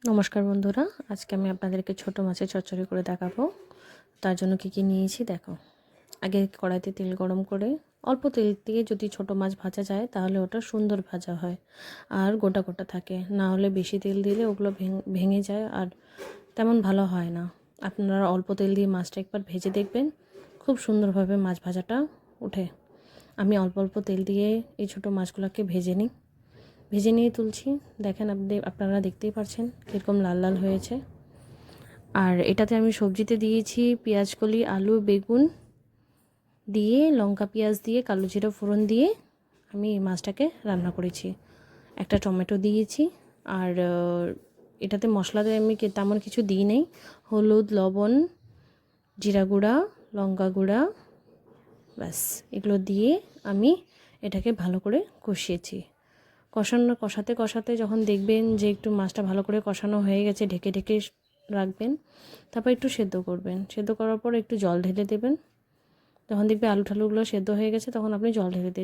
নমস্কার বন্ধুরা, আজকে আমি আপনাদেরকে ছোট মাছের চচ্চড়ি করে দেখাবো। তার জন্য কি নিয়েছি দেখো। আগে কড়াইতে তেল গরম করে অল্প তেল দিয়ে যদি ছোট মাছ ভাজা যায় তাহলে ওটা সুন্দর ভাজা হয় আর গোটা গোটা থাকে। না হলে বেশি তেল দিলে ওগুলো ভেঙে যায় আর তেমন ভালো হয় না। আপনারা অল্প তেল দিয়ে মাছটা একবার ভেজে দেখবেন, খুব সুন্দরভাবে মাছ ভাজাটা ওঠে। আমি অল্প অল্প তেল দিয়ে এই ছোট মাছগুলোকে ভেজে নিয়ে তুলছি। দেখেন, আপনারা দেখতেই পাচ্ছেন কীরকম লাল লাল হয়েছে। আর এটাতে আমি সবজিতে দিয়েছি পেঁয়াজকলি, আলু, বেগুন দিয়ে, লঙ্কা পেঁয়াজ দিয়ে, কালো জিরা ফোড়ন দিয়ে আমি এই মাছটাকে রান্না করেছি। একটা টমেটো দিয়েছি। আর এটাতে মশলাতে আমি তেমন কিছু দিই নেই। হলুদ, লবণ, জিরা গুঁড়া, লঙ্কা গুঁড়া, ব্যাস এগুলো দিয়ে আমি এটাকে ভালো করে কষিয়েছি। কষাতে কষাতে যখন দেখবেন যে একটু মাছটা ভালো করে কষানো হয়ে গেছে, ঢেকে ঢেকে রাখবেন। তারপর একটু সেদ্ধ করবেন। সেদ্ধ করার পর একটু জল ঢেলে দেবেন। যখন দেখবে আলু ঠালুগুলো সেদ্ধ হয়ে গেছে তখন আপনি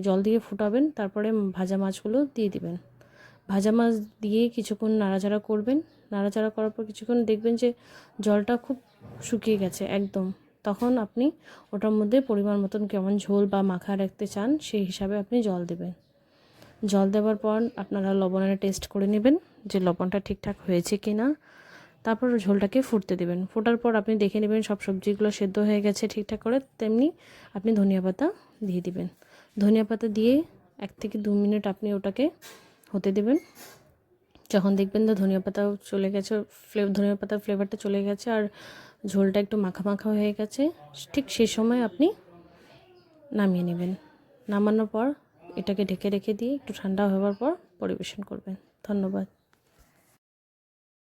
জল দিয়ে ফুটাবেন। তারপরে ভাজা মাছগুলো দিয়ে দিবেন। ভাজা মাছ দিয়ে কিছুক্ষণ নাড়াচাড়া করবেন। নাড়াচাড়া করার পর কিছুক্ষণ দেখবেন যে জলটা খুব শুকিয়ে গেছে একদম। তখন আপনি ওটার মধ্যে পরিমাণ মতন কেমন ঝোল বা মাখা রাখতে চান সেই হিসাবে আপনি জল দেবেন। জল দেওয়ার পর আপনারা লবণের টেস্ট করে নেবেন যে লবণটা ঠিকঠাক হয়েছে কি না। তারপর ঝোলটাকে ফুটতে দেবেন। ফোটার পর আপনি দেখে নেবেন সব সবজিগুলো সেদ্ধ হয়ে গেছে ঠিকঠাক করে। তেমনি আপনি ধনিয়া পাতা দিয়ে দিবেন। ধনিয়া পাতা দিয়ে 1 থেকে 2 মিনিট আপনি ওটাকে হতে দেবেন। যখন দেখবেন তো ধনিয়া পাতাও চলে গেছে, ধনিয়া পাতার ফ্লেভারটা চলে গেছে আর ঝোলটা একটু মাখা মাখা হয়ে গেছে, ঠিক সেই সময় আপনি নামিয়ে নেবেন। নামানোর পর এটাকে ঢেকে রেখে দিয়ে একটু ঠান্ডা হওয়ার পর পরিবেশন করবেন। ধন্যবাদ।